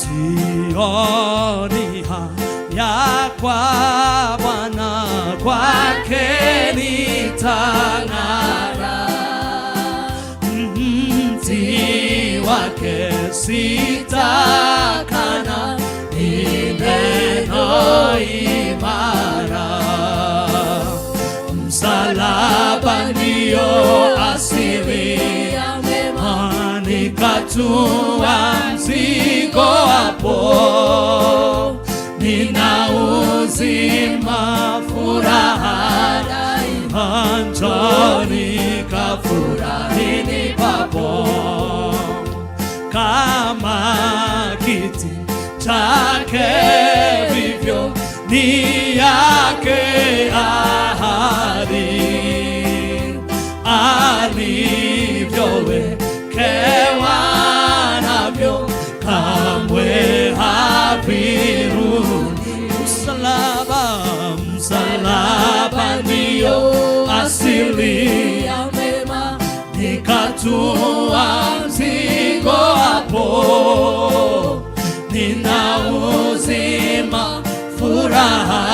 sioni haya kwa Bwana, kwake nitang'ara. Mti wake sitakana, ni neno imara. Msalaba ndio asili ya mema, nikatua mzigo hapo. Nina uzima, furaha daima, njoni kafurahini papo. Kama kiti chake vivyo ni yake ahadi, alivyowekewa navyo kamwe havirudi. Msalaba ndio asili ya mema, nikatua mzigo hapo. Nina uzima, furaha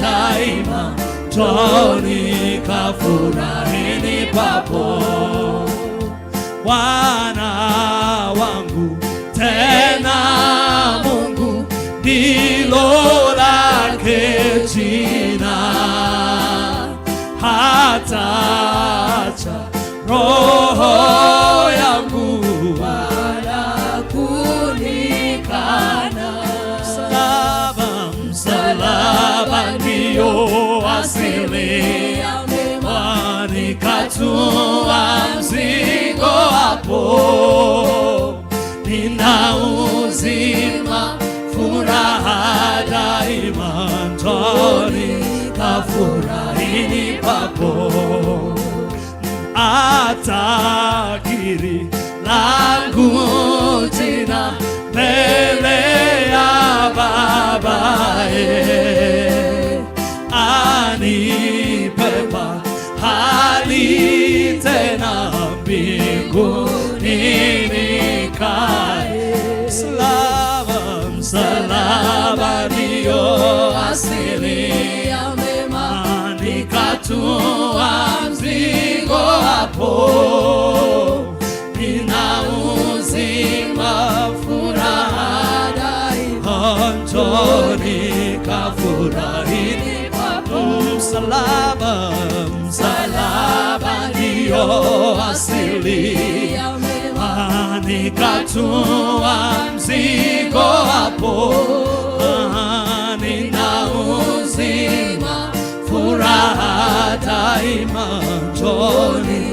daima, njoni kafurahini papo. Bwana wangu tena Mungu, ndilo lake jina, hataacha roho yangu wala kunikana. Msalaba ndio asili ya mema, nikatua mzigo hapo. Nina uzima, furaha daima, njoni kafurahini papo. Atakiri langu jina mbele ya babaye, anipepa hali tena mbinguni nikae. Msalaba ndio asili ya mema, nikatua mzigo hapo. Nina uzima, furaha daima, njoni kafurahini papo. Msalaba ndio asili ya mema, nikatua mzigo hapo. Nina uzima, furaha daima, njoni